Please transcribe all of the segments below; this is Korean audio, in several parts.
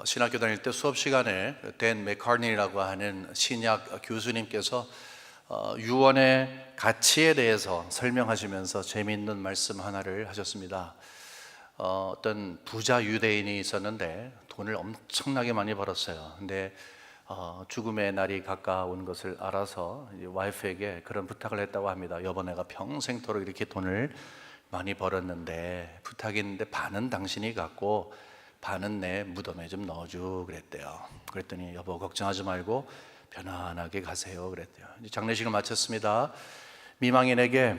신학교 다닐 때 수업 시간에 댄 맥카트니라고 하는 신약 교수님께서 유언의 가치에 대해서 설명하시면서 재미있는 말씀 하나를 하셨습니다. 어떤 부자 유대인이 있었는데 돈을 엄청나게 많이 벌었어요. 근데 죽음의 날이 가까운 것을 알아서 와이프에게 그런 부탁을 했다고 합니다. 여보, 내가 평생토록 이렇게 돈을 많이 벌었는데 부탁이 있는데 반은 당신이 갖고 반은 내 무덤에 좀 넣어줘 그랬대요. 그랬더니 여보 걱정하지 말고 편안하게 가세요 그랬대요. 이제 장례식을 마쳤습니다. 미망인에게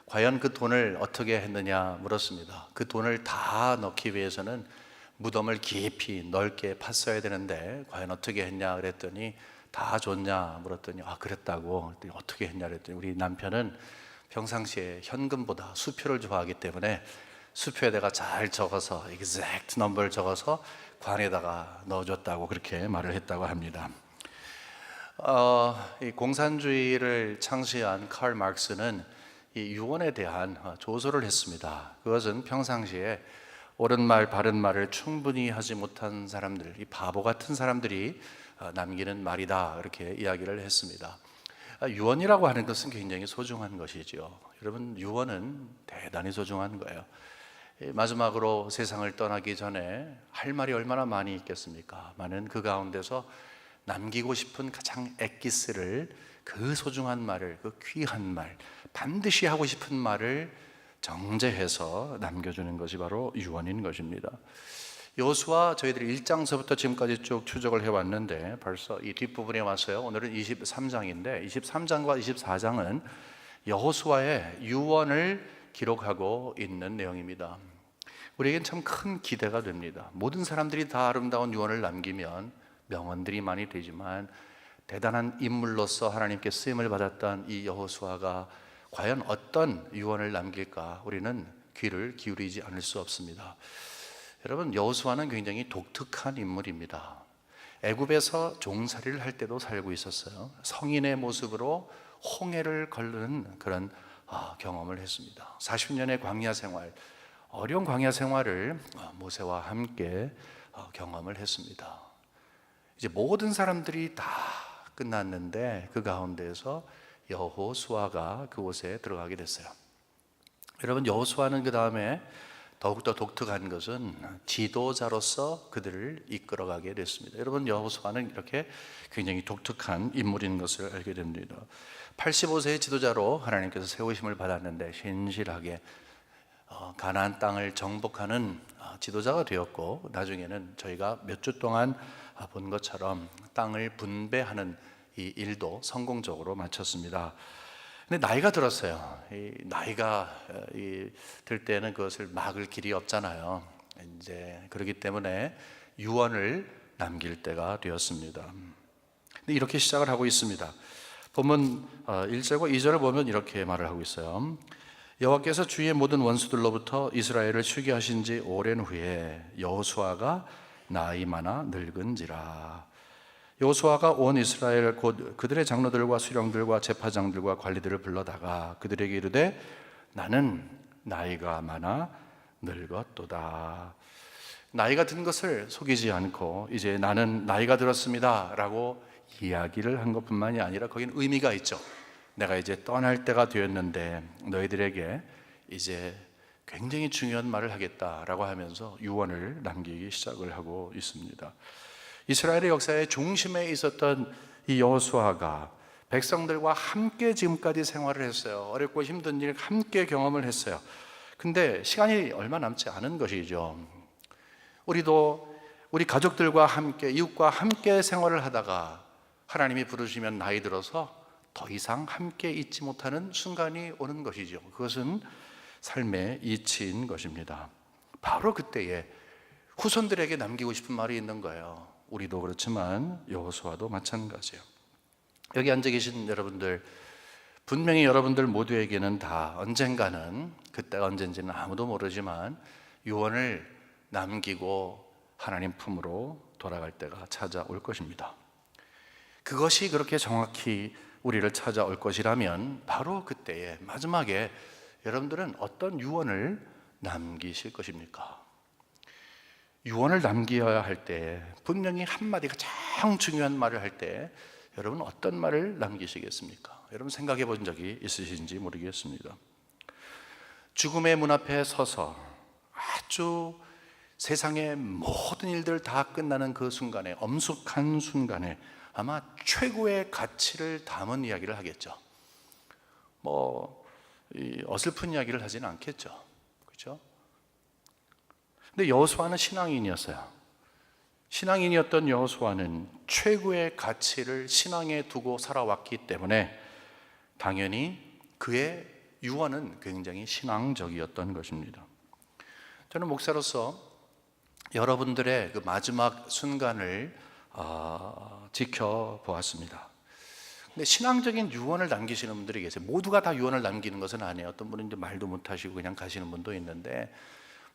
과연 그 돈을 어떻게 했느냐 물었습니다. 그 돈을 다 넣기 위해서는 무덤을 깊이 넓게 팠어야 되는데 과연 어떻게 했냐 그랬더니 다 줬냐 물었더니 그랬다고. 어떻게 했냐 그랬더니 우리 남편은 평상시에 현금보다 수표를 좋아하기 때문에 수표에다가 잘 적어서 exact number를 적어서 관에다가 넣어줬다고 그렇게 말을 했다고 합니다. 이 공산주의를 창시한 칼 마르크스는 이 유언에 대한 조소를 했습니다. 그것은 평상시에 옳은 말 바른 말을 충분히 하지 못한 사람들, 이 바보 같은 사람들이 남기는 말이다 이렇게 이야기를 했습니다. 유언이라고 하는 것은 굉장히 소중한 것이죠. 여러분, 유언은 대단히 소중한 거예요. 마지막으로 세상을 떠나기 전에 할 말이 얼마나 많이 있겠습니까? 많은 그 가운데서 남기고 싶은 가장 엑기스를, 그 소중한 말을, 그 귀한 말, 반드시 하고 싶은 말을 정제해서 남겨주는 것이 바로 유언인 것입니다. 여호수아 저희들이 1장서부터 지금까지 쭉 추적을 해왔는데 벌써 이 뒷부분에 왔어요. 오늘은 23장인데 23장과 24장은 여호수아의 유언을 기록하고 있는 내용입니다. 우리에겐 참 큰 기대가 됩니다. 모든 사람들이 다 아름다운 유언을 남기면 명언들이 많이 되지만 대단한 인물로서 하나님께 쓰임을 받았던 이 여호수아가 과연 어떤 유언을 남길까 우리는 귀를 기울이지 않을 수 없습니다. 여러분, 여호수아는 굉장히 독특한 인물입니다. 애굽에서 종살이를 할 때도 살고 있었어요. 성인의 모습으로 홍해를 걸르는 그런 경험을 했습니다. 40년의 광야 생활, 어려운 광야 생활을 모세와 함께 경험을 했습니다. 이제 모든 사람들이 다 끝났는데 그 가운데에서 여호수아가 그곳에 들어가게 됐어요. 여러분, 여호수아는 그 다음에 더욱더 독특한 것은 지도자로서 그들을 이끌어가게 됐습니다. 여러분, 여호수아는 이렇게 굉장히 독특한 인물인 것을 알게 됩니다. 85세의 지도자로 하나님께서 세우심을 받았는데 신실하게 가나안 땅을 정복하는 지도자가 되었고, 나중에는 저희가 몇 주 동안 본 것처럼 땅을 분배하는 이 일도 성공적으로 마쳤습니다. 근데 나이가 들었어요. 이 나이가 들 때는 그것을 막을 길이 없잖아요. 이제 그렇기 때문에 유언을 남길 때가 되었습니다. 근데 이렇게 시작을 하고 있습니다. 본문 1절과 2절을 보면 이렇게 말을 하고 있어요. 여호와께서 주의 모든 원수들로부터 이스라엘을 쉬게 하신 지 오랜 후에 여호수아가 나이 많아 늙은지라. 여호수아가 온 이스라엘 곧 그들의 장로들과 수령들과 제사장들과 관리들을 불러다가 그들에게 이르되 나는 나이가 많아 늙었도다. 나이가 든 것을 속이지 않고 이제 나는 나이가 들었습니다 라고 이야기를 한 것뿐만이 아니라 거기는 의미가 있죠. 내가 이제 떠날 때가 되었는데 너희들에게 이제 굉장히 중요한 말을 하겠다라고 하면서 유언을 남기기 시작을 하고 있습니다. 이스라엘의 역사의 중심에 있었던 이 여호수아가 백성들과 함께 지금까지 생활을 했어요. 어렵고 힘든 일 함께 경험을 했어요. 근데 시간이 얼마 남지 않은 것이죠. 우리도 우리 가족들과 함께, 이웃과 함께 생활을 하다가 하나님이 부르시면 나이 들어서 더 이상 함께 있지 못하는 순간이 오는 것이죠. 그것은 삶의 이치인 것입니다. 바로 그때에 후손들에게 남기고 싶은 말이 있는 거예요. 우리도 그렇지만 여호수아도 마찬가지예요. 여기 앉아 계신 여러분들, 분명히 여러분들 모두에게는 다 언젠가는, 그때가 언젠지는 아무도 모르지만 유언을 남기고 하나님 품으로 돌아갈 때가 찾아올 것입니다. 그것이 그렇게 정확히 우리를 찾아올 것이라면 바로 그때에 마지막에 여러분들은 어떤 유언을 남기실 것입니까? 유언을 남겨야 할 때, 분명히 한마디 가장 중요한 말을 할 때 여러분 어떤 말을 남기시겠습니까? 여러분 생각해 본 적이 있으신지 모르겠습니다. 죽음의 문 앞에 서서 아주 세상의 모든 일들 다 끝나는 그 순간에, 엄숙한 순간에 아마 최고의 가치를 담은 이야기를 하겠죠. 어설픈 이야기를 하지는 않겠죠. 그렇죠? 근데 여호수아는 신앙인이었어요. 신앙인이었던 여호수아는 최고의 가치를 신앙에 두고 살아왔기 때문에 당연히 그의 유언은 굉장히 신앙적이었던 것입니다. 저는 목사로서 여러분들의 그 마지막 순간을 지켜보았습니다. 근데 신앙적인 유언을 남기시는 분들이 계세요. 모두가 다 유언을 남기는 것은 아니에요. 어떤 분은 이제 말도 못하시고 그냥 가시는 분도 있는데,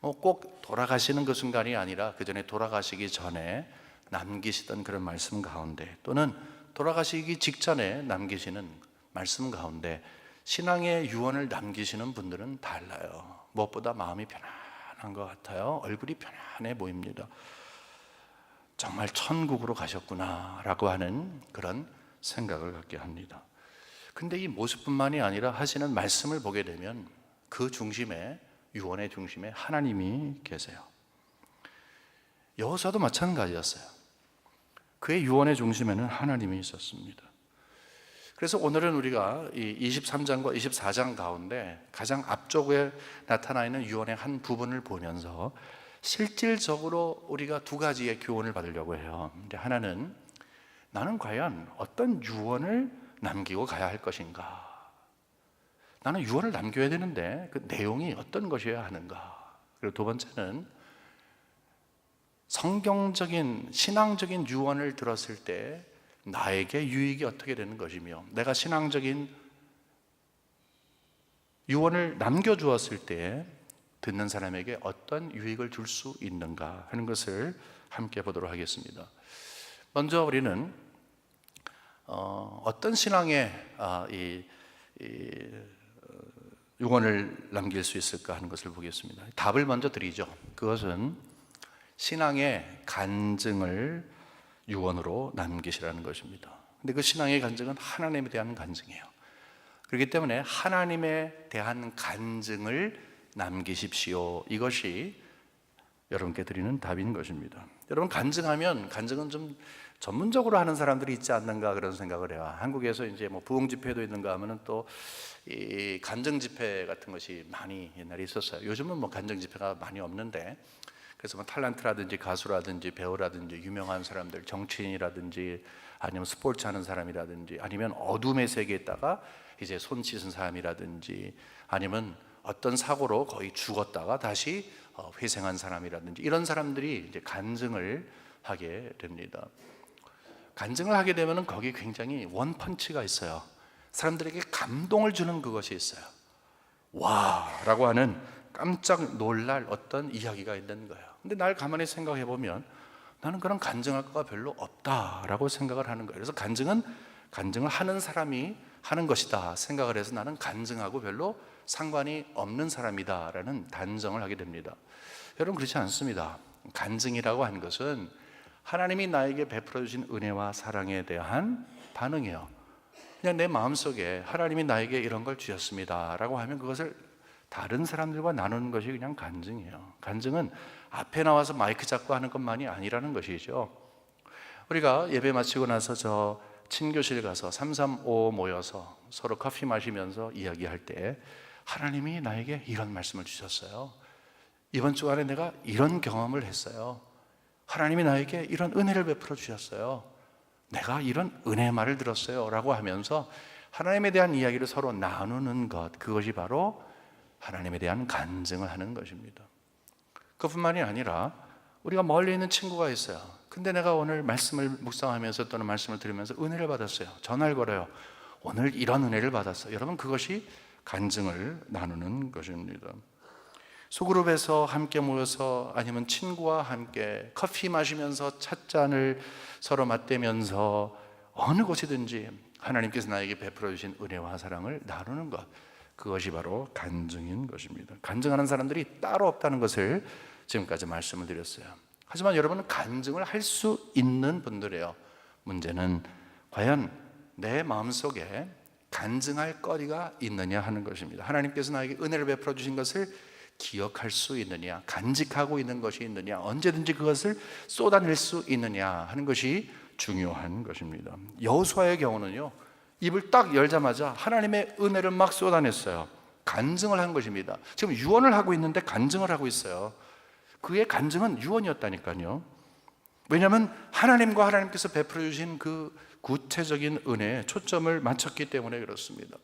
꼭 돌아가시는 그 순간이 아니라 그 전에 돌아가시기 전에 남기시던 그런 말씀 가운데, 또는 돌아가시기 직전에 남기시는 말씀 가운데 신앙의 유언을 남기시는 분들은 달라요. 무엇보다 마음이 편안한 것 같아요. 얼굴이 편안해 보입니다. 정말 천국으로 가셨구나 라고 하는 그런 생각을 갖게 합니다. 근데 이 모습뿐만이 아니라 하시는 말씀을 보게 되면 그 중심에, 유언의 중심에 하나님이 계세요. 여호수아도 마찬가지였어요. 그의 유언의 중심에는 하나님이 있었습니다. 그래서 오늘은 우리가 이 23장과 24장 가운데 가장 앞쪽에 나타나 있는 유언의 한 부분을 보면서 실질적으로 우리가 두 가지의 교훈을 받으려고 해요. 하나는 나는 과연 어떤 유언을 남기고 가야 할 것인가? 나는 유언을 남겨야 되는데 그 내용이 어떤 것이어야 하는가? 그리고 두 번째는 성경적인, 신앙적인 유언을 들었을 때 나에게 유익이 어떻게 되는 것이며, 내가 신앙적인 유언을 남겨주었을 때 듣는 사람에게 어떤 유익을 줄 수 있는가 하는 것을 함께 보도록 하겠습니다. 먼저 우리는 어떤 신앙의 유언을 남길 수 있을까 하는 것을 보겠습니다. 답을 먼저 드리죠. 그것은 신앙의 간증을 유언으로 남기시라는 것입니다. 근데 그 신앙의 간증은 하나님에 대한 간증이에요. 그렇기 때문에 하나님에 대한 간증을 남기십시오. 이것이 여러분께 드리는 답인 것입니다. 여러분, 간증하면, 간증은 좀 전문적으로 하는 사람들이 있지 않는가 그런 생각을 해요. 한국에서 이제 부흥 집회도 있는가 하면은 또 이 간증 집회 같은 것이 많이 옛날에 있었어요. 요즘은 간증 집회가 많이 없는데, 그래서 탤런트라든지 가수라든지 배우라든지 유명한 사람들, 정치인이라든지 아니면 스포츠 하는 사람이라든지 아니면 어둠의 세계에 있다가 이제 손 씻은 사람이라든지 아니면 어떤 사고로 거의 죽었다가 다시 회생한 사람이라든지 이런 사람들이 이제 간증을 하게 됩니다. 간증을 하게 되면 거기 굉장히 원펀치가 있어요. 사람들에게 감동을 주는 그것이 있어요. 와! 라고 하는 깜짝 놀랄 어떤 이야기가 있는 거예요. 근데 날 가만히 생각해 보면 나는 그런 간증할 거가 별로 없다라고 생각을 하는 거예요. 그래서 간증을 하는 사람이 하는 것이다 생각을 해서 나는 간증하고 별로 상관이 없는 사람이다라는 단정을 하게 됩니다. 여러분, 그렇지 않습니다. 간증이라고 하는 것은 하나님이 나에게 베풀어 주신 은혜와 사랑에 대한 반응이에요. 그냥 내 마음속에 하나님이 나에게 이런 걸 주셨습니다 라고 하면 그것을 다른 사람들과 나누는 것이 그냥 간증이에요. 간증은 앞에 나와서 마이크 잡고 하는 것만이 아니라는 것이죠. 우리가 예배 마치고 나서 저 친교실 가서 335 모여서 서로 커피 마시면서 이야기할 때 하나님이 나에게 이런 말씀을 주셨어요. 이번 주간에 내가 이런 경험을 했어요. 하나님이 나에게 이런 은혜를 베풀어 주셨어요. 내가 이런 은혜 말을 들었어요 라고 하면서 하나님에 대한 이야기를 서로 나누는 것, 그것이 바로 하나님에 대한 간증을 하는 것입니다. 그뿐만이 아니라 우리가 멀리 있는 친구가 있어요. 근데 내가 오늘 말씀을 묵상하면서 또는 말씀을 들으면서 은혜를 받았어요. 전화를 걸어요. 오늘 이런 은혜를 받았어요. 여러분, 그것이 간증을 나누는 것입니다. 소그룹에서 함께 모여서 아니면 친구와 함께 커피 마시면서 찻잔을 서로 맞대면서 어느 곳이든지 하나님께서 나에게 베풀어 주신 은혜와 사랑을 나누는 것, 그것이 바로 간증인 것입니다. 간증하는 사람들이 따로 없다는 것을 지금까지 말씀을 드렸어요. 하지만 여러분은 간증을 할 수 있는 분들이에요. 문제는 과연 내 마음속에 간증할 거리가 있느냐 하는 것입니다. 하나님께서 나에게 은혜를 베풀어 주신 것을 기억할 수 있느냐, 간직하고 있는 것이 있느냐, 언제든지 그것을 쏟아낼 수 있느냐 하는 것이 중요한 것입니다. 여호수아의 경우는요, 입을 딱 열자마자 하나님의 은혜를 막 쏟아냈어요. 간증을 한 것입니다. 지금 유언을 하고 있는데 간증을 하고 있어요. 그의 간증은 유언이었다니까요. 왜냐하면 하나님과 하나님께서 베풀어 주신 그 구체적인 은혜에 초점을 맞췄기 때문에 그렇습니다.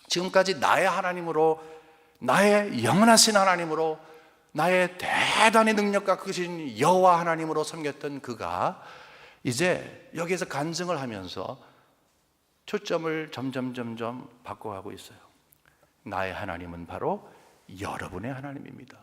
지금까지 나의 하나님으로, 나의 영원하신 하나님으로, 나의 대단히 능력과 크신 여호와 하나님으로 섬겼던 그가 이제 여기에서 간증을 하면서 초점을 점점 바꿔가고 있어요. 나의 하나님은 바로 여러분의 하나님입니다.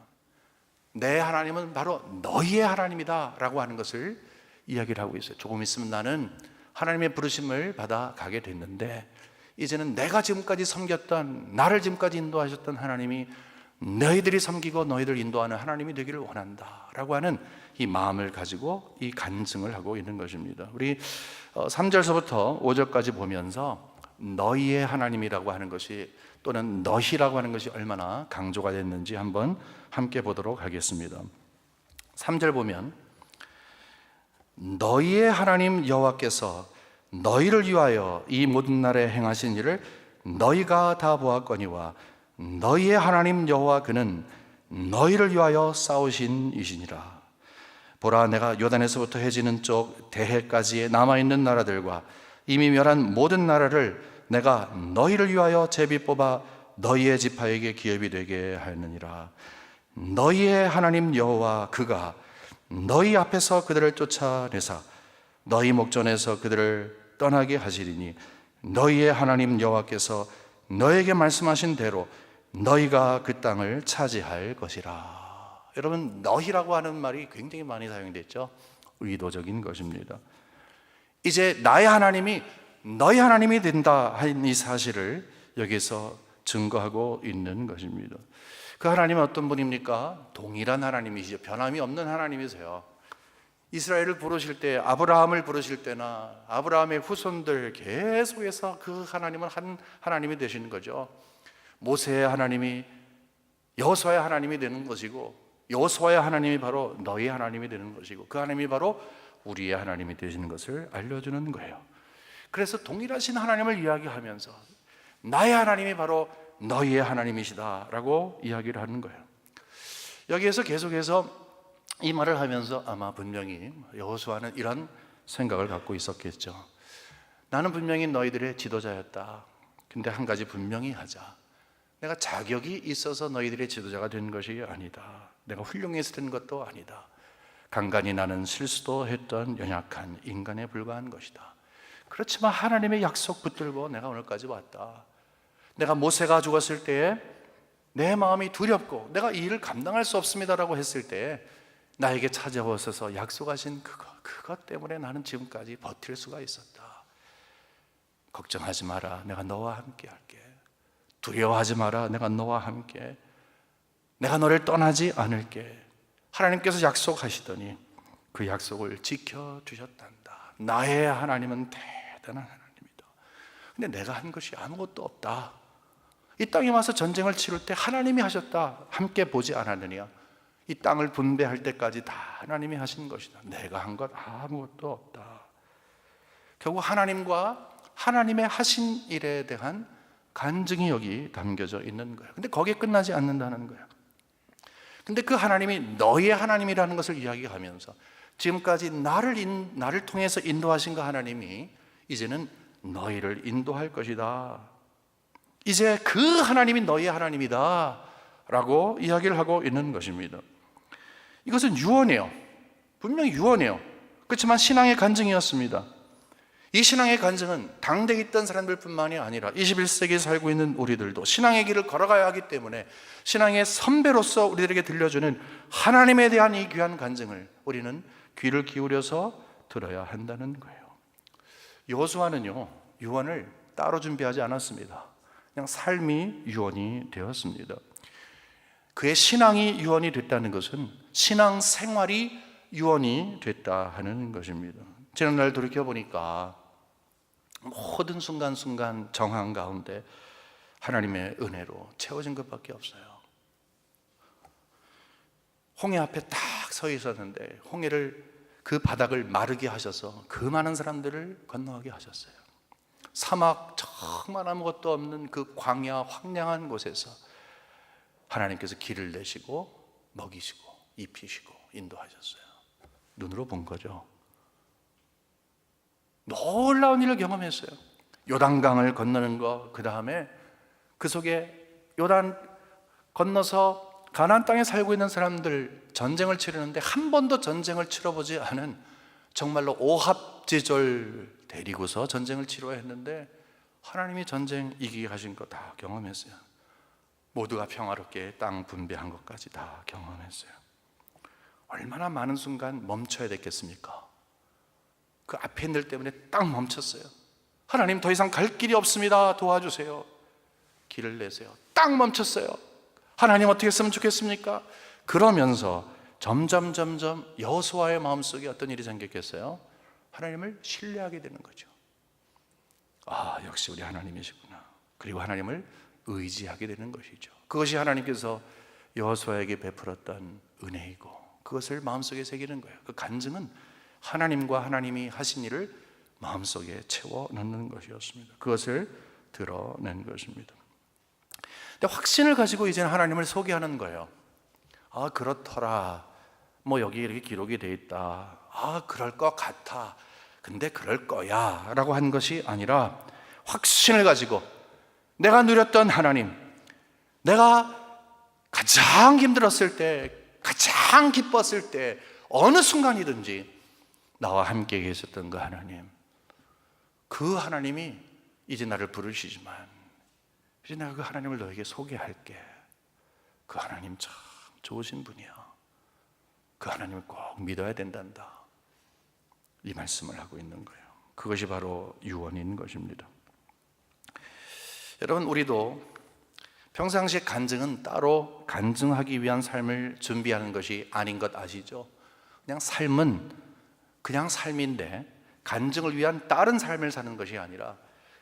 내 하나님은 바로 너희의 하나님이다 라고 하는 것을 이야기를 하고 있어요. 조금 있으면 나는 하나님의 부르심을 받아 가게 됐는데 이제는 내가 지금까지 섬겼던, 나를 지금까지 인도하셨던 하나님이 너희들이 섬기고 너희들 인도하는 하나님이 되기를 원한다 라고 하는 이 마음을 가지고 이 간증을 하고 있는 것입니다. 우리 3절서부터 5절까지 보면서 너희의 하나님이라고 하는 것이, 또는 너희라고 하는 것이 얼마나 강조가 됐는지 한번 함께 보도록 하겠습니다. 3절 보면 너희의 하나님 여호와께서 너희를 위하여 이 모든 날에 행하신 일을 너희가 다 보았거니와 너희의 하나님 여호와 그는 너희를 위하여 싸우신 이시니라. 보라, 내가 요단에서부터 해지는 쪽 대해까지의 남아있는 나라들과 이미 멸한 모든 나라를 내가 너희를 위하여 제비 뽑아 너희의 지파에게 기업이 되게 하였느니라. 너희의 하나님 여호와 그가 너희 앞에서 그들을 쫓아내사 너희 목전에서 그들을 떠나게 하시리니 너희의 하나님 여호와께서 너에게 말씀하신 대로 너희가 그 땅을 차지할 것이라. 여러분, 너희라고 하는 말이 굉장히 많이 사용됐죠. 의도적인 것입니다. 이제 나의 하나님이 너희 하나님이 된다 하는 이 사실을 여기서 증거하고 있는 것입니다. 그 하나님은 어떤 분입니까? 동일한 하나님이시죠. 변함이 없는 하나님이세요. 이스라엘을 부르실 때, 아브라함을 부르실 때나 아브라함의 후손들 계속해서 그 하나님은 한 하나님이 되시는 거죠. 모세의 하나님이 여호수아의 하나님이 되는 것이고, 여호수아의 하나님이 바로 너희 하나님이 되는 것이고, 그 하나님이 바로 우리의 하나님이 되시는 것을 알려주는 거예요. 그래서 동일하신 하나님을 이야기하면서 나의 하나님이 바로 너희의 하나님이시다라고 이야기를 하는 거예요. 여기에서 계속해서 이 말을 하면서 아마 분명히 여호수아는 이런 생각을 갖고 있었겠죠. 나는 분명히 너희들의 지도자였다. 근데 한 가지 분명히 하자. 내가 자격이 있어서 너희들의 지도자가 된 것이 아니다. 내가 훌륭해서 된 것도 아니다. 간간히 나는 실수도 했던 연약한 인간에 불과한 것이다. 그렇지만 하나님의 약속 붙들고 내가 오늘까지 왔다. 내가 모세가 죽었을 때에 내 마음이 두렵고 내가 이 일을 감당할 수 없습니다라고 했을 때 나에게 찾아오셔서 약속하신 그것 때문에 나는 지금까지 버틸 수가 있었다. 걱정하지 마라. 내가 너와 함께 할게. 두려워하지 마라. 내가 너와 함께. 내가 너를 떠나지 않을게. 하나님께서 약속하시더니 그 약속을 지켜주셨단다. 나의 하나님은 대단한 하나님이다. 근데 내가 한 것이 아무것도 없다. 이 땅에 와서 전쟁을 치를 때 하나님이 하셨다. 함께 보지 않았느냐. 이 땅을 분배할 때까지 다 하나님이 하신 것이다. 내가 한 것 아무것도 없다. 결국 하나님과 하나님의 하신 일에 대한 간증이 여기 담겨져 있는 거예요. 근데 거기에 끝나지 않는다는 거예요. 근데 그 하나님이 너희의 하나님이라는 것을 이야기하면서 지금까지 나를 통해서 인도하신 그 하나님이 이제는 너희를 인도할 것이다. 이제 그 하나님이 너희의 하나님이다 라고 이야기를 하고 있는 것입니다. 이것은 유언이에요. 분명히 유언이에요. 그렇지만 신앙의 간증이었습니다. 이 신앙의 간증은 당대에 있던 사람들뿐만이 아니라 21세기에 살고 있는 우리들도 신앙의 길을 걸어가야 하기 때문에 신앙의 선배로서 우리들에게 들려주는 하나님에 대한 이 귀한 간증을 우리는 귀를 기울여서 들어야 한다는 거예요. 여호수아는요, 유언을 따로 준비하지 않았습니다. 그냥 삶이 유언이 되었습니다. 그의 신앙이 유언이 됐다는 것은 신앙 생활이 유언이 됐다 하는 것입니다. 지난날 돌이켜보니까 모든 순간순간 정황 가운데 하나님의 은혜로 채워진 것밖에 없어요. 홍해 앞에 딱 서 있었는데 홍해를, 그 바닥을 마르게 하셔서 그 많은 사람들을 건너가게 하셨어요. 사막, 정말 아무것도 없는 그 광야 황량한 곳에서 하나님께서 길을 내시고 먹이시고 입히시고 인도하셨어요. 눈으로 본 거죠. 놀라운 일을 경험했어요. 요단강을 건너는 거, 그 다음에 그 속에 요단 건너서 가나안 땅에 살고 있는 사람들 전쟁을 치르는데 한 번도 전쟁을 치러보지 않은 정말로 오합지졸 데리고서 전쟁을 치러야 했는데 하나님이 전쟁 이기게 하신 거 다 경험했어요. 모두가 평화롭게 땅 분배한 것까지 다 경험했어요. 얼마나 많은 순간 멈춰야 됐겠습니까? 그 앞에 있는 일 때문에 딱 멈췄어요. 하나님, 더 이상 갈 길이 없습니다. 도와주세요. 길을 내세요. 딱 멈췄어요. 하나님, 어떻게 했으면 좋겠습니까? 그러면서 점점 여호수아의 마음속에 어떤 일이 생겼겠어요? 하나님을 신뢰하게 되는 거죠. 아, 역시 우리 하나님이시구나. 그리고 하나님을 의지하게 되는 것이죠. 그것이 하나님께서 여호수아에게 베풀었던 은혜이고 그것을 마음속에 새기는 거예요. 그 간증은 하나님과 하나님이 하신 일을 마음속에 채워 넣는 것이었습니다. 그것을 드러낸 것입니다. 근데 확신을 가지고 이제는 하나님을 소개하는 거예요. 아, 그렇더라. 뭐 여기 이렇게 기록이 돼 있다. 아, 그럴 것 같아. 근데 그럴 거야 라고 한 것이 아니라 확신을 가지고 내가 누렸던 하나님, 내가 가장 힘들었을 때, 가장 기뻤을 때, 어느 순간이든지 나와 함께 계셨던 그 하나님, 그 하나님이 이제 나를 부르시지만 이제 내가 그 하나님을 너에게 소개할게. 그 하나님 참 좋으신 분이야. 그 하나님을 꼭 믿어야 된단다. 이 말씀을 하고 있는 거예요. 그것이 바로 유언인 것입니다. 여러분, 우리도 평상시에 간증은 따로 간증하기 위한 삶을 준비하는 것이 아닌 것 아시죠? 그냥 삶은 그냥 삶인데 간증을 위한 다른 삶을 사는 것이 아니라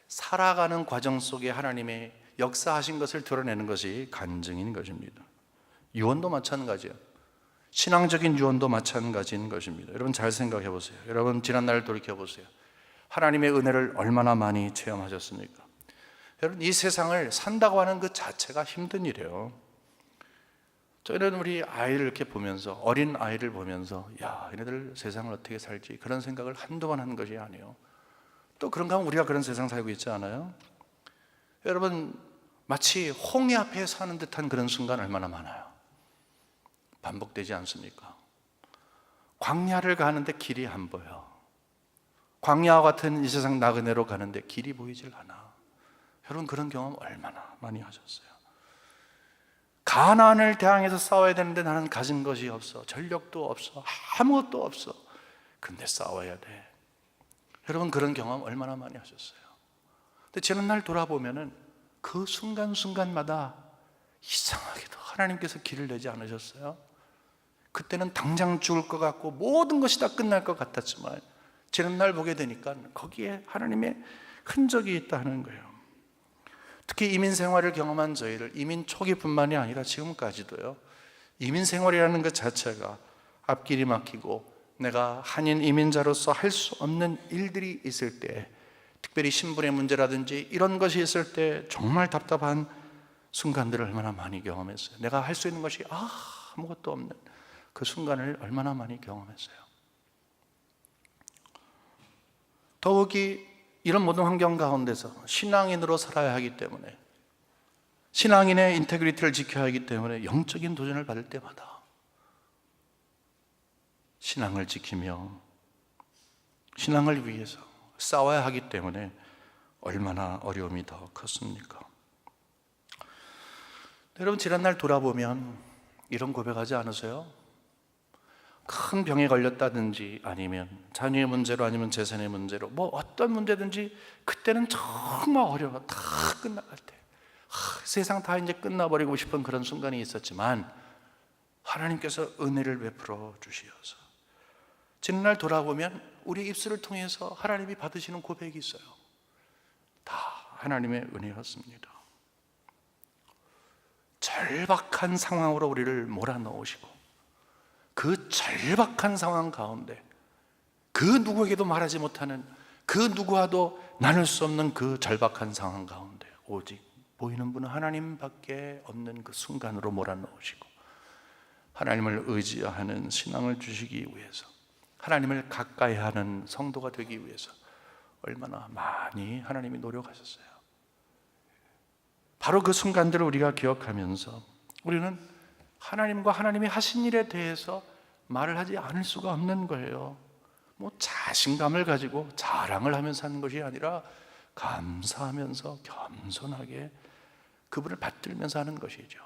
살아가는 과정 속에 하나님의 역사하신 것을 드러내는 것이 간증인 것입니다. 유언도 마찬가지예요. 신앙적인 유언도 마찬가지인 것입니다. 여러분 잘 생각해 보세요. 여러분 지난날 돌이켜 보세요. 하나님의 은혜를 얼마나 많이 체험하셨습니까? 여러분, 이 세상을 산다고 하는 그 자체가 힘든 일이에요. 저희는 우리 아이를 이렇게 보면서, 어린 아이를 보면서 야, 얘네들 세상을 어떻게 살지, 그런 생각을 한두 번 하는 것이 아니에요. 또 그런가 하면 우리가 그런 세상 살고 있지 않아요? 여러분, 마치 홍해 앞에 사는 듯한 그런 순간 얼마나 많아요. 반복되지 않습니까? 광야를 가는데 길이 안 보여. 광야와 같은 이 세상 나그네로 가는데 길이 보이질 않아. 여러분, 그런 경험 얼마나 많이 하셨어요? 가난을 대항해서 싸워야 되는데 나는 가진 것이 없어. 전력도 없어. 아무것도 없어. 근데 싸워야 돼. 여러분, 그런 경험 얼마나 많이 하셨어요? 근데 지난날 돌아보면은 그 순간순간마다 이상하게도 하나님께서 길을 내지 않으셨어요? 그때는 당장 죽을 것 같고 모든 것이 다 끝날 것 같았지만 지난날 보게 되니까 거기에 하나님의 흔적이 있다는 거예요. 특히 이민 생활을 경험한 저희를, 이민 초기뿐만이 아니라 지금까지도요, 이민 생활이라는 것 자체가 앞길이 막히고 내가 한인 이민자로서 할 수 없는 일들이 있을 때, 특별히 신분의 문제라든지 이런 것이 있을 때 정말 답답한 순간들을 얼마나 많이 경험했어요. 내가 할 수 있는 것이 아무것도 없는 그 순간을 얼마나 많이 경험했어요. 더욱이 이런 모든 환경 가운데서 신앙인으로 살아야 하기 때문에, 신앙인의 인테그리티를 지켜야 하기 때문에 영적인 도전을 받을 때마다 신앙을 지키며 신앙을 위해서 싸워야 하기 때문에 얼마나 어려움이 더 컸습니까? 여러분, 지난날 돌아보면 이런 고백하지 않으세요? 큰 병에 걸렸다든지 아니면 자녀의 문제로 아니면 재산의 문제로 뭐 어떤 문제든지 그때는 정말 어려워. 다 끝나갈 때 세상 다 이제 끝나버리고 싶은 그런 순간이 있었지만 하나님께서 은혜를 베풀어 주시어서 지난날 돌아보면 우리 입술을 통해서 하나님이 받으시는 고백이 있어요. 다 하나님의 은혜였습니다. 절박한 상황으로 우리를 몰아넣으시고 그 절박한 상황 가운데 그 누구에게도 말하지 못하는, 그 누구와도 나눌 수 없는 그 절박한 상황 가운데 오직 보이는 분은 하나님밖에 없는 그 순간으로 몰아넣으시고 하나님을 의지하는 신앙을 주시기 위해서, 하나님을 가까이 하는 성도가 되기 위해서 얼마나 많이 하나님이 노력하셨어요. 바로 그 순간들을 우리가 기억하면서 우리는 하나님과 하나님이 하신 일에 대해서 말을 하지 않을 수가 없는 거예요. 뭐 자신감을 가지고 자랑을 하면서 하는 것이 아니라 감사하면서 겸손하게 그분을 받들면서 하는 것이죠.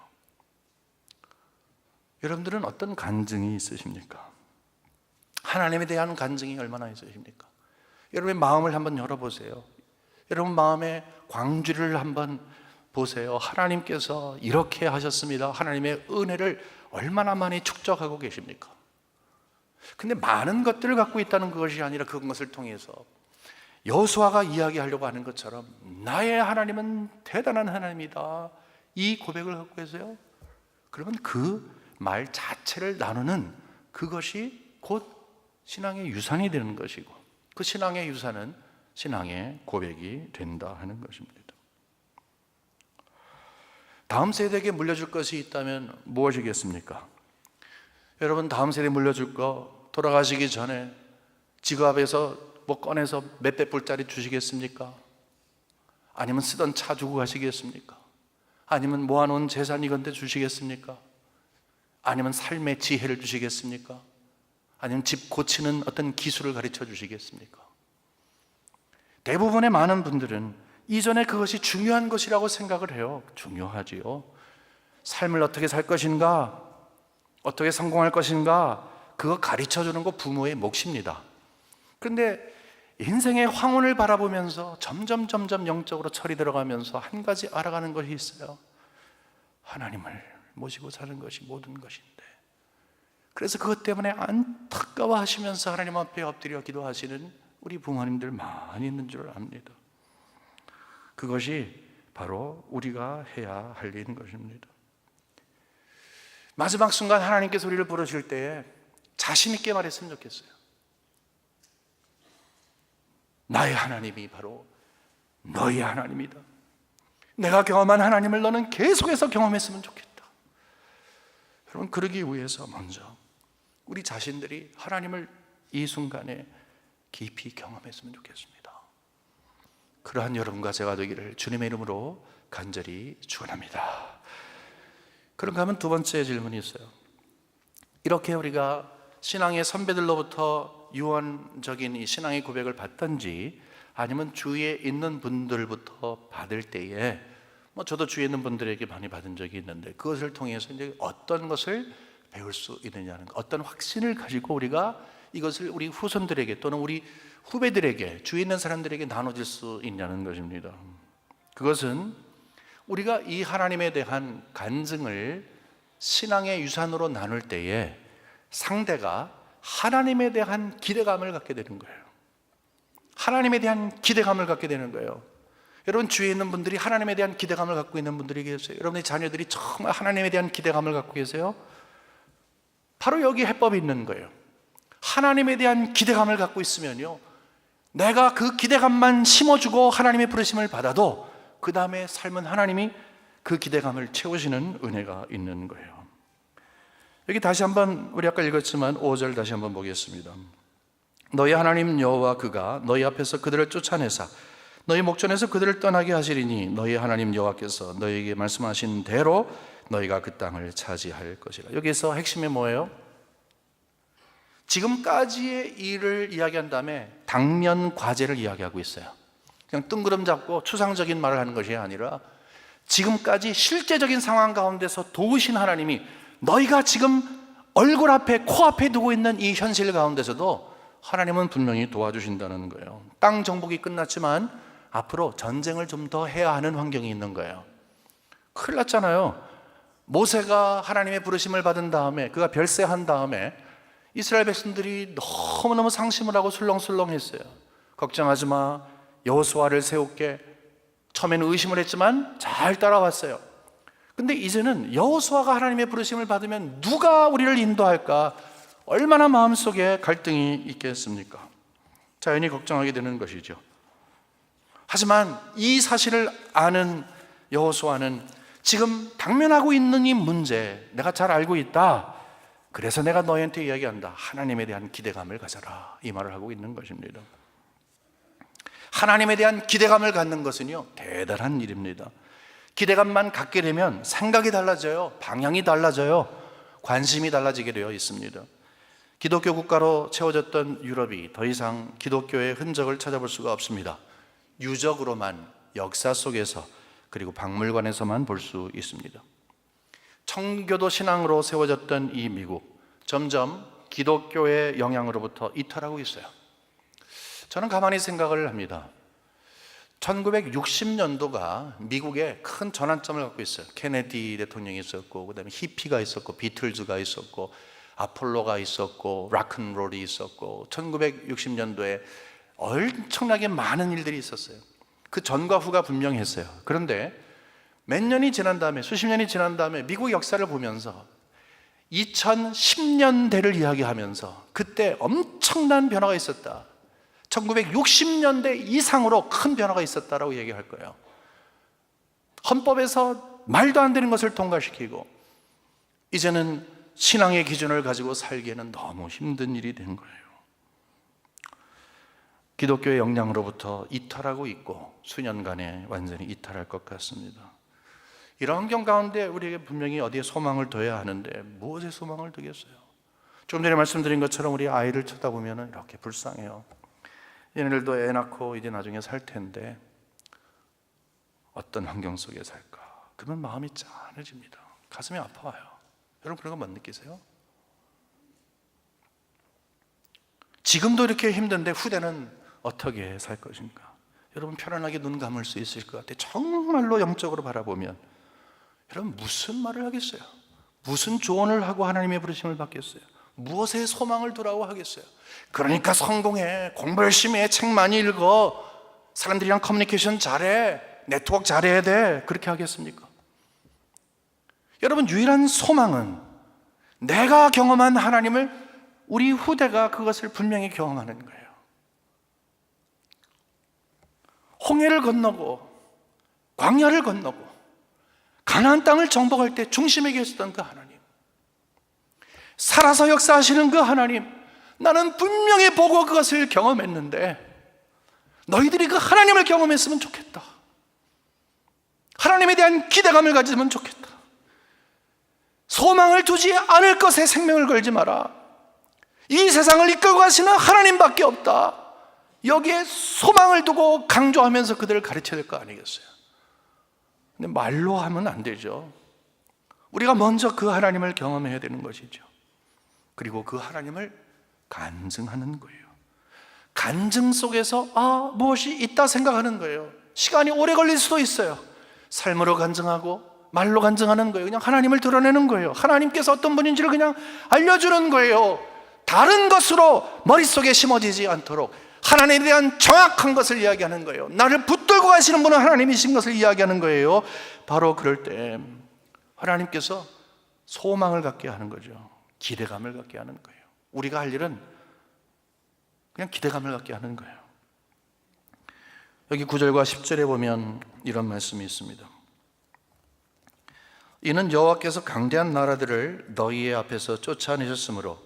여러분들은 어떤 간증이 있으십니까? 하나님에 대한 간증이 얼마나 있으십니까? 여러분의 마음을 한번 열어보세요. 여러분 마음의 광주를 한번 보세요. 하나님께서 이렇게 하셨습니다. 하나님의 은혜를 얼마나 많이 축적하고 계십니까? 근데 많은 것들을 갖고 있다는 것이 아니라 그것을 통해서 여호수아가 이야기하려고 하는 것처럼 나의 하나님은 대단한 하나님이다, 이 고백을 갖고 계세요. 그러면 그 말 자체를 나누는 그것이 곧 신앙의 유산이 되는 것이고, 그 신앙의 유산은 신앙의 고백이 된다 하는 것입니다. 다음 세대에게 물려줄 것이 있다면 무엇이겠습니까? 여러분, 다음 세대에 물려줄 거 돌아가시기 전에 지갑에서 뭐 꺼내서 몇백 불짜리 주시겠습니까? 아니면 쓰던 차 주고 가시겠습니까? 아니면 모아놓은 재산 이건데 주시겠습니까? 아니면 삶의 지혜를 주시겠습니까? 아니면 집 고치는 어떤 기술을 가르쳐 주시겠습니까? 대부분의 많은 분들은 이전에 그것이 중요한 것이라고 생각을 해요. 중요하지요. 삶을 어떻게 살 것인가, 어떻게 성공할 것인가, 그거 가르쳐 주는 거 부모의 몫입니다. 그런데 인생의 황혼을 바라보면서 점점 영적으로 철이 들어가면서 한 가지 알아가는 것이 있어요. 하나님을 모시고 사는 것이 모든 것인데, 그래서 그것 때문에 안타까워 하시면서 하나님 앞에 엎드려 기도하시는 우리 부모님들 많이 있는 줄 압니다. 그것이 바로 우리가 해야 할 일인 것입니다. 마지막 순간 하나님께서 우리를 부르실 때에 자신 있게 말했으면 좋겠어요. 나의 하나님이 바로 너의 하나님이다. 내가 경험한 하나님을 너는 계속해서 경험했으면 좋겠다. 여러분, 그러기 위해서 먼저 우리 자신들이 하나님을 이 순간에 깊이 경험했으면 좋겠습니다. 그러한 여러분과 제가 되기를 주님의 이름으로 간절히 축원합니다. 그런가 하면 두 번째 질문이 있어요. 이렇게 우리가 신앙의 선배들로부터 유언적인 이 신앙의 고백을 받든지 아니면 주위에 있는 분들부터 받을 때에, 뭐 저도 주위에 있는 분들에게 많이 받은 적이 있는데 그것을 통해서 이제 어떤 것을 배울 수 있느냐는, 어떤 확신을 가지고 우리가 이것을 우리 후손들에게 또는 우리 후배들에게, 주위에 있는 사람들에게 나눠질 수 있냐는 것입니다. 그것은 우리가 이 하나님에 대한 간증을 신앙의 유산으로 나눌 때에 상대가 하나님에 대한 기대감을 갖게 되는 거예요. 하나님에 대한 기대감을 갖게 되는 거예요. 여러분, 주위에 있는 분들이 하나님에 대한 기대감을 갖고 있는 분들이 계세요? 여러분의 자녀들이 정말 하나님에 대한 기대감을 갖고 계세요? 바로 여기 해법이 있는 거예요. 하나님에 대한 기대감을 갖고 있으면요, 내가 그 기대감만 심어주고 하나님의 부르심을 받아도 그 다음에 삶은 하나님이 그 기대감을 채우시는 은혜가 있는 거예요. 여기 다시 한번, 우리 아까 읽었지만 5절 다시 한번 보겠습니다. 너희 하나님 여호와 그가 너희 앞에서 그들을 쫓아내사 너희 목전에서 그들을 떠나게 하시리니 너희 하나님 여호와께서 너희에게 말씀하신 대로 너희가 그 땅을 차지할 것이라. 여기서 핵심이 뭐예요? 지금까지의 일을 이야기한 다음에 당면 과제를 이야기하고 있어요. 그냥 뜬구름 잡고 추상적인 말을 하는 것이 아니라 지금까지 실제적인 상황 가운데서 도우신 하나님이 너희가 지금 얼굴 앞에, 코앞에 두고 있는 이 현실 가운데서도 하나님은 분명히 도와주신다는 거예요. 땅 정복이 끝났지만 앞으로 전쟁을 좀 더 해야 하는 환경이 있는 거예요. 큰일 났잖아요. 모세가 하나님의 부르심을 받은 다음에, 그가 별세한 다음에 이스라엘 백성들이 너무너무 상심을 하고 술렁술렁했어요. 걱정하지 마, 여호수아를 세울게. 처음에는 의심을 했지만 잘 따라왔어요. 근데 이제는 여호수아가 하나님의 부르심을 받으면 누가 우리를 인도할까? 얼마나 마음속에 갈등이 있겠습니까? 자연히 걱정하게 되는 것이죠. 하지만 이 사실을 아는 여호수아는 지금 당면하고 있는 이 문제, 내가 잘 알고 있다. 그래서 내가 너희한테 이야기한다. 하나님에 대한 기대감을 가져라. 이 말을 하고 있는 것입니다. 하나님에 대한 기대감을 갖는 것은요, 대단한 일입니다. 기대감만 갖게 되면 생각이 달라져요. 방향이 달라져요. 관심이 달라지게 되어 있습니다. 기독교 국가로 채워졌던 유럽이 더 이상 기독교의 흔적을 찾아볼 수가 없습니다. 유적으로만, 역사 속에서, 그리고 박물관에서만 볼 수 있습니다. 청교도 신앙으로 세워졌던 이 미국, 점점 기독교의 영향으로부터 이탈하고 있어요. 저는 가만히 생각을 합니다. 1960년도가 미국에 큰 전환점을 갖고 있어요. 케네디 대통령이 있었고, 그 다음에 히피가 있었고, 비틀즈가 있었고, 아폴로가 있었고, 락앤롤이 있었고, 1960년도에 엄청나게 많은 일들이 있었어요. 그 전과 후가 분명했어요. 그런데 몇 년이 지난 다음에, 수십 년이 지난 다음에 미국 역사를 보면서 2010년대를 이야기하면서 그때 엄청난 변화가 있었다. 1960년대 이상으로 큰 변화가 있었다라고 얘기할 거예요. 헌법에서 말도 안 되는 것을 통과시키고 이제는 신앙의 기준을 가지고 살기에는 너무 힘든 일이 된 거예요. 기독교의 영향으로부터 이탈하고 있고 수년간에 완전히 이탈할 것 같습니다. 이런 환경 가운데 우리에게 분명히 어디에 소망을 둬야 하는데 무엇에 소망을 두겠어요? 조금 전에 말씀드린 것처럼 우리 아이를 쳐다보면 이렇게 불쌍해요. 얘네들도 애 낳고 이제 나중에 살 텐데 어떤 환경 속에 살까? 그러면 마음이 짠해집니다. 가슴이 아파요. 여러분 그런 거 못 느끼세요? 지금도 이렇게 힘든데 후대는 어떻게 살 것인가? 여러분 편안하게 눈 감을 수 있을 것 같아요. 정말로 영적으로 바라보면 여러분 무슨 말을 하겠어요? 무슨 조언을 하고 하나님의 부르심을 받겠어요? 무엇에 소망을 두라고 하겠어요? 그러니까 성공해, 공부 열심히 해, 책 많이 읽어, 사람들이랑 커뮤니케이션 잘해, 네트워크 잘해야 돼, 그렇게 하겠습니까? 여러분 유일한 소망은 내가 경험한 하나님을 우리 후대가 그것을 분명히 경험하는 거예요. 홍해를 건너고 광야를 건너고 가나안 땅을 정복할 때 중심에 계셨던 그 하나님, 살아서 역사하시는 그 하나님, 나는 분명히 보고 그것을 경험했는데 너희들이 그 하나님을 경험했으면 좋겠다. 하나님에 대한 기대감을 가지면 좋겠다. 소망을 두지 않을 것에 생명을 걸지 마라. 이 세상을 이끌고 가시는 하나님밖에 없다. 여기에 소망을 두고 강조하면서 그들을 가르쳐야 될 거 아니겠어요? 근데 말로 하면 안 되죠. 우리가 먼저 그 하나님을 경험해야 되는 것이죠. 그리고 그 하나님을 간증하는 거예요. 간증 속에서 무엇이 있다 생각하는 거예요. 시간이 오래 걸릴 수도 있어요. 삶으로 간증하고 말로 간증하는 거예요. 그냥 하나님을 드러내는 거예요. 하나님께서 어떤 분인지를 그냥 알려주는 거예요. 다른 것으로 머릿속에 심어지지 않도록 하나님에 대한 정확한 것을 이야기하는 거예요. 나를 붙들고 가시는 분은 하나님이신 것을 이야기하는 거예요. 바로 그럴 때 하나님께서 소망을 갖게 하는 거죠. 기대감을 갖게 하는 거예요. 우리가 할 일은 그냥 기대감을 갖게 하는 거예요. 여기 9절과 10절에 보면 이런 말씀이 있습니다. 이는 여호와께서 강대한 나라들을 너희의 앞에서 쫓아내셨으므로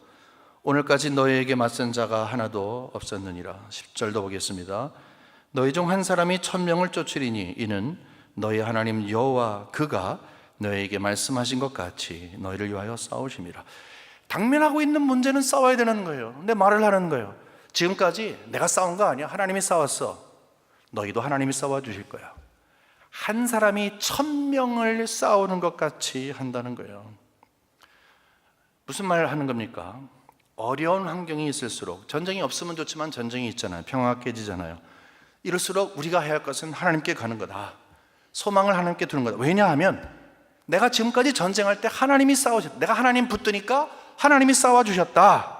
오늘까지 너희에게 맞선 자가 하나도 없었느니라. 10절도 보겠습니다. 너희 중 한 사람이 1000명을 쫓으리니 이는 너희 하나님 여호와 그가 너희에게 말씀하신 것 같이 너희를 위하여 싸우심이라. 당면하고 있는 문제는 싸워야 되는 거예요. 근데 말을 하는 거예요. 지금까지 내가 싸운 거 아니야. 하나님이 싸웠어. 너희도 하나님이 싸워주실 거야. 한 사람이 1000명을 싸우는 것 같이 한다는 거예요. 무슨 말을 하는 겁니까? 어려운 환경이 있을수록, 전쟁이 없으면 좋지만 전쟁이 있잖아요. 평화가 깨지잖아요. 이럴수록 우리가 해야 할 것은 하나님께 가는 거다. 소망을 하나님께 두는 거다. 왜냐하면 내가 지금까지 전쟁할 때 하나님이 싸우셨다. 내가 하나님 붙드니까 하나님이 싸워주셨다.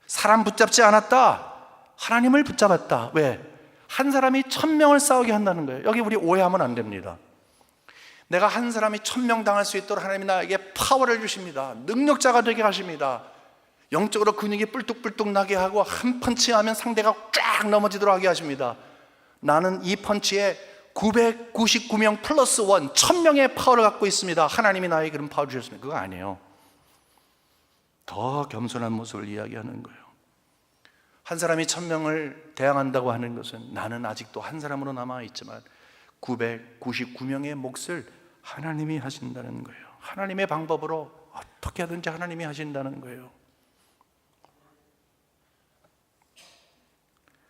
사람 붙잡지 않았다. 하나님을 붙잡았다. 왜? 한 사람이 1000명을 싸우게 한다는 거예요. 여기 우리 오해하면 안 됩니다. 내가 한 사람이 1000명 당할 수 있도록 하나님이 나에게 파워를 주십니다. 능력자가 되게 하십니다. 영적으로 근육이 뿔뚝뿔뚝 나게 하고 한 펀치하면 상대가 쫙 넘어지도록 하게 하십니다. 나는 이 펀치에 999명 플러스 1, 1000명의 파워를 갖고 있습니다. 하나님이 나에게 그런 파워를 주셨습니다. 그거 아니에요. 더 겸손한 모습을 이야기하는 거예요. 한 사람이 1000명을 대항한다고 하는 것은 나는 아직도 한 사람으로 남아있지만 999명의 몫을 하나님이 하신다는 거예요. 하나님의 방법으로 어떻게 하든지 하나님이 하신다는 거예요.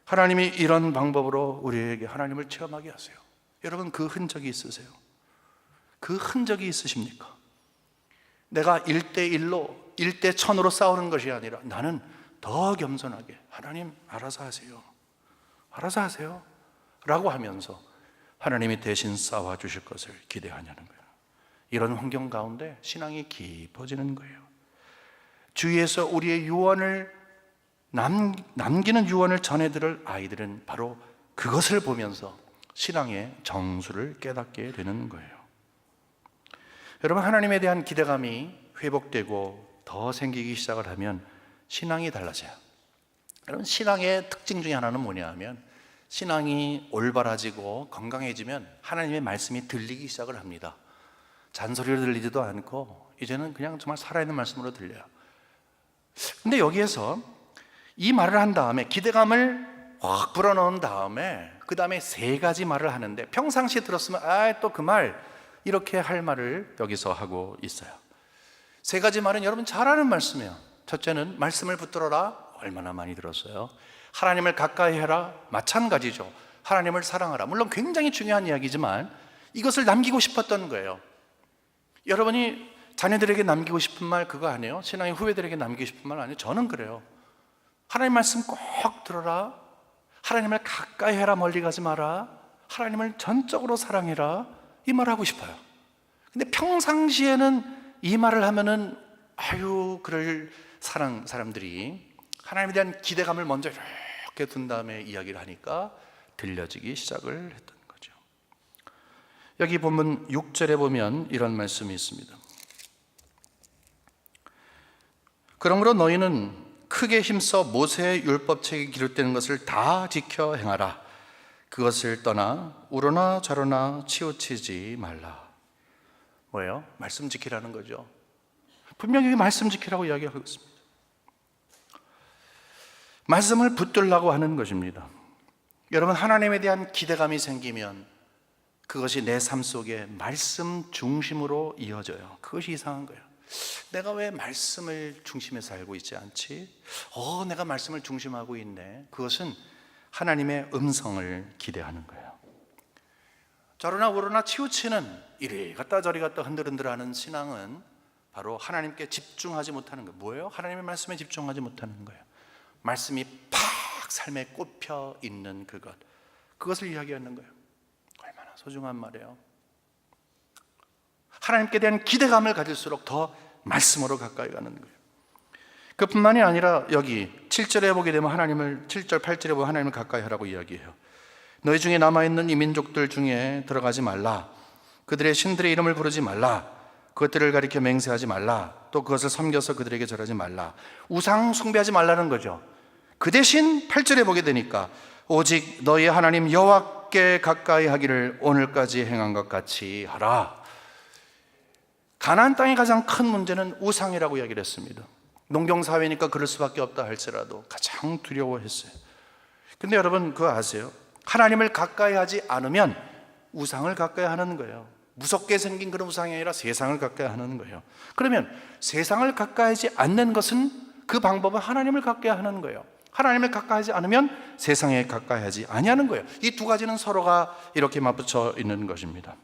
하나님이 이런 방법으로 우리에게 하나님을 체험하게 하세요. 여러분, 그 흔적이 있으세요? 그 흔적이 있으십니까? 내가 1대1로 1대1000으로 싸우는 것이 아니라 나는 더 겸손하게 하나님 알아서 하세요, 알아서 하세요 라고 하면서 하나님이 대신 싸워주실 것을 기대하냐는 거예요. 이런 환경 가운데 신앙이 깊어지는 거예요. 주위에서 우리의 유언을 남기는 유언을 전해들을 아이들은 바로 그것을 보면서 신앙의 정수를 깨닫게 되는 거예요. 여러분, 하나님에 대한 기대감이 회복되고 더 생기기 시작을 하면 신앙이 달라져요. 여러분, 신앙의 특징 중에 하나는 뭐냐 하면 신앙이 올바라지고 건강해지면 하나님의 말씀이 들리기 시작을 합니다. 잔소리로 들리지도 않고 이제는 그냥 정말 살아있는 말씀으로 들려요. 근데 여기에서 이 말을 한 다음에 기대감을 확 불어넣은 다음에 그 다음에 3가지 말을 하는데 평상시에 들었으면 또 그 말 이렇게 할 말을 여기서 하고 있어요. 3가지 말은 여러분 잘 아는 말씀이에요. 첫째는 말씀을 붙들어라. 얼마나 많이 들었어요. 하나님을 가까이 해라. 마찬가지죠. 하나님을 사랑하라. 물론 굉장히 중요한 이야기지만 이것을 남기고 싶었던 거예요. 여러분이 자녀들에게 남기고 싶은 말 그거 아니에요? 신앙의 후배들에게 남기고 싶은 말 아니에요? 저는 그래요. 하나님 말씀 꼭 들어라. 하나님을 가까이 해라. 멀리 가지 마라. 하나님을 전적으로 사랑해라. 이 말을 하고 싶어요. 근데 평상시에는 이 말을 하면은 그럴 사람들이 하나님에 대한 기대감을 먼저 이렇게 둔 다음에 이야기를 하니까 들려지기 시작을 했던 거죠. 여기 보면 6절에 보면 이런 말씀이 있습니다. 그러므로 너희는 크게 힘써 모세의 율법책에 기록되는 것을 다 지켜 행하라. 그것을 떠나 우러나 저러나 치우치지 말라. 뭐예요? 말씀 지키라는 거죠. 분명히 여기 말씀 지키라고 이야기하고 있습니다. 말씀을 붙들라고 하는 것입니다. 여러분, 하나님에 대한 기대감이 생기면 그것이 내 삶 속에 말씀 중심으로 이어져요. 그것이 이상한 거예요. 내가 왜 말씀을 중심에 살고 있지 않지? 내가 말씀을 중심하고 있네. 그것은 하나님의 음성을 기대하는 거예요. 저러나 우러나 치우치는 이리 갔다 저리 갔다 흔들흔들하는 신앙은 바로 하나님께 집중하지 못하는 거예요. 뭐예요? 하나님의 말씀에 집중하지 못하는 거예요. 말씀이 팍 삶에 꼽혀 있는 그것을 이야기하는 거예요. 얼마나 소중한 말이에요. 하나님께 대한 기대감을 가질수록 더 말씀으로 가까이 가는 거예요. 그뿐만이 아니라 여기 7절에 보게 되면 7절 8절에 보면 하나님을 가까이 하라고 이야기해요. 너희 중에 남아있는 이 민족들 중에 들어가지 말라. 그들의 신들의 이름을 부르지 말라. 그것들을 가리켜 맹세하지 말라. 또 그것을 섬겨서 그들에게 절하지 말라. 우상 숭배하지 말라는 거죠. 그 대신 8절에 보게 되니까 오직 너희 하나님 여호와께 가까이 하기를 오늘까지 행한 것 같이 하라. 가나안 땅의 가장 큰 문제는 우상이라고 이야기를 했습니다. 농경사회니까 그럴 수밖에 없다 할지라도 가장 두려워했어요. 근데 여러분 그거 아세요? 하나님을 가까이 하지 않으면 우상을 가까이 하는 거예요. 무섭게 생긴 그런 우상이 아니라 세상을 가까이 하는 거예요. 그러면 세상을 가까이 하지 않는 것은 그 방법은 하나님을 가까이 하는 거예요. 하나님을 가까이 하지 않으면 세상에 가까이 하지 아니하는 거예요. 이 두 가지는 서로가 이렇게 맞붙어 있는 것입니다.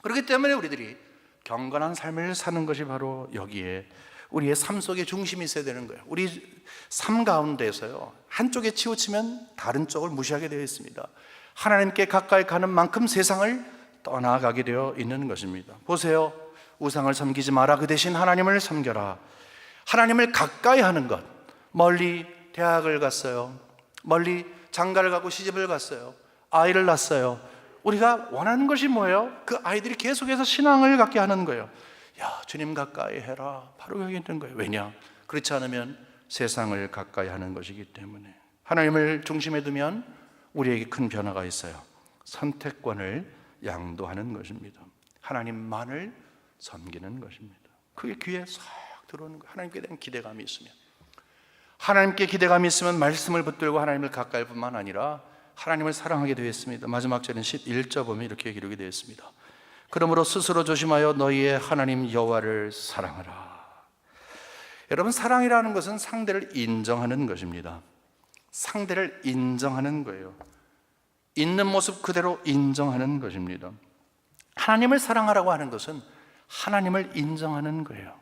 그렇기 때문에 우리들이 경건한 삶을 사는 것이 바로 여기에 우리의 삶 속에 중심이 있어야 되는 거예요. 우리 삶 가운데서요, 한쪽에 치우치면 다른 쪽을 무시하게 되어 있습니다. 하나님께 가까이 가는 만큼 세상을 떠나가게 되어 있는 것입니다. 보세요. 우상을 섬기지 마라. 그 대신 하나님을 섬겨라. 하나님을 가까이 하는 것, 멀리 대학을 갔어요. 멀리 장가를 가고 시집을 갔어요. 아이를 낳았어요. 우리가 원하는 것이 뭐예요? 그 아이들이 계속해서 신앙을 갖게 하는 거예요. 야, 주님 가까이 해라. 바로 여기 있는 거예요. 왜냐? 그렇지 않으면 세상을 가까이 하는 것이기 때문에. 하나님을 중심에 두면 우리에게 큰 변화가 있어요. 선택권을 양도하는 것입니다. 하나님만을 섬기는 것입니다. 그게 귀에 싹 들어오는 거예요. 하나님께 대한 기대감이 있으면. 하나님께 기대감이 있으면 말씀을 붙들고 하나님을 가까이 뿐만 아니라 하나님을 사랑하게 되어 있습니다. 마지막 절은 11절 보면 이렇게 기록이 되어 있습니다. 그러므로 스스로 조심하여 너희의 하나님 여호와를 사랑하라. 여러분, 사랑이라는 것은 상대를 인정하는 것입니다. 상대를 인정하는 거예요. 있는 모습 그대로 인정하는 것입니다. 하나님을 사랑하라고 하는 것은 하나님을 인정하는 거예요.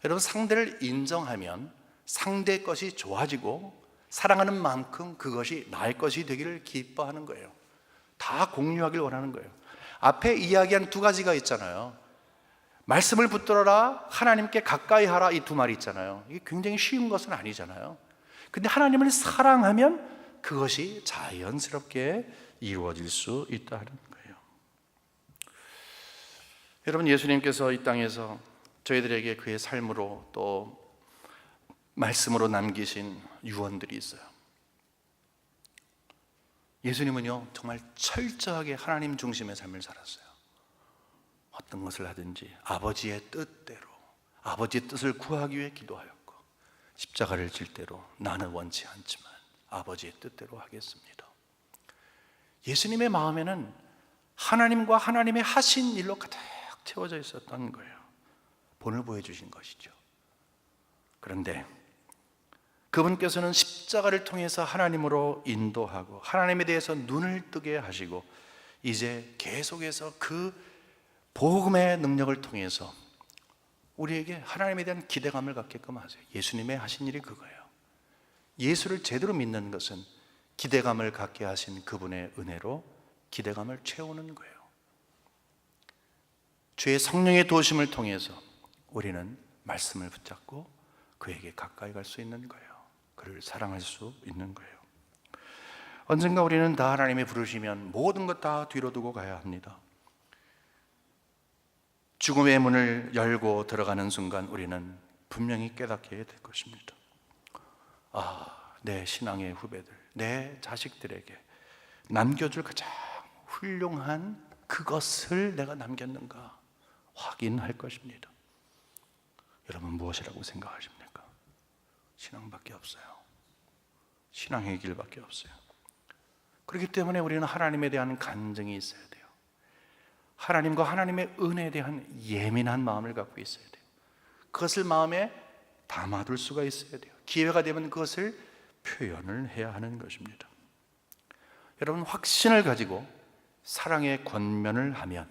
여러분, 상대를 인정하면 상대 것이 좋아지고 사랑하는 만큼 그것이 나의 것이 되기를 기뻐하는 거예요. 다 공유하길 원하는 거예요. 앞에 이야기한 두 가지가 있잖아요. 말씀을 붙들어라, 하나님께 가까이 하라, 이 두 말이 있잖아요. 이게 굉장히 쉬운 것은 아니잖아요. 근데 하나님을 사랑하면 그것이 자연스럽게 이루어질 수 있다는 거예요. 여러분, 예수님께서 이 땅에서 저희들에게 그의 삶으로 또 말씀으로 남기신 유언들이 있어요. 예수님은요, 정말 철저하게 하나님 중심의 삶을 살았어요. 어떤 것을 하든지 아버지의 뜻대로, 아버지의 뜻을 구하기 위해 기도하였고, 십자가를 질 대로 나는 원치 않지만 아버지의 뜻대로 하겠습니다. 예수님의 마음에는 하나님과 하나님의 하신 일로 가득 채워져 있었던 거예요. 본을 보여주신 것이죠. 그런데 그분께서는 십자가를 통해서 하나님으로 인도하고 하나님에 대해서 눈을 뜨게 하시고 이제 계속해서 그 복음의 능력을 통해서 우리에게 하나님에 대한 기대감을 갖게끔 하세요. 예수님의 하신 일이 그거예요. 예수를 제대로 믿는 것은 기대감을 갖게 하신 그분의 은혜로 기대감을 채우는 거예요. 주의 성령의 도우심을 통해서 우리는 말씀을 붙잡고 그에게 가까이 갈 수 있는 거예요. 그를 사랑할 수 있는 거예요. 언젠가 우리는 다 하나님이 부르시면 모든 것 다 뒤로 두고 가야 합니다. 죽음의 문을 열고 들어가는 순간 우리는 분명히 깨닫게 될 것입니다. 아, 내 신앙의 후배들, 내 자식들에게 남겨줄 가장 훌륭한 그것을 내가 남겼는가 확인할 것입니다. 여러분, 무엇이라고 생각하십니까? 신앙밖에 없어요. 신앙의 길밖에 없어요. 그렇기 때문에 우리는 하나님에 대한 간증이 있어야 돼요. 하나님과 하나님의 은혜에 대한 예민한 마음을 갖고 있어야 돼요. 그것을 마음에 담아둘 수가 있어야 돼요. 기회가 되면 그것을 표현을 해야 하는 것입니다. 여러분, 확신을 가지고 사랑의 권면을 하면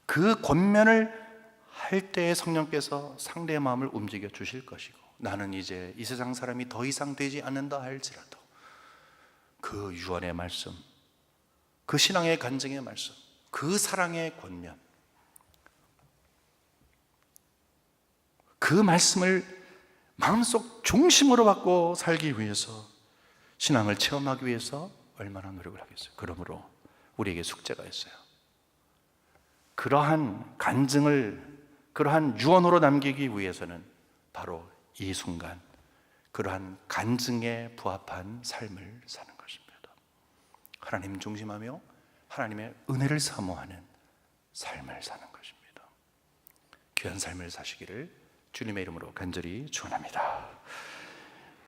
그 권면을 할 때에 성령께서 상대의 마음을 움직여 주실 것이고, 나는 이제 이 세상 사람이 더 이상 되지 않는다 할지라도 그 유언의 말씀, 그 신앙의 간증의 말씀, 그 사랑의 권면, 그 말씀을 마음속 중심으로 받고 살기 위해서, 신앙을 체험하기 위해서 얼마나 노력을 하겠어요. 그러므로 우리에게 숙제가 있어요. 그러한 간증을, 그러한 유언으로 남기기 위해서는 바로 이 순간 그러한 간증에 부합한 삶을 사는 것입니다. 하나님 중심하며 하나님의 은혜를 사모하는 삶을 사는 것입니다. 귀한 삶을 사시기를 주님의 이름으로 간절히 축원합니다.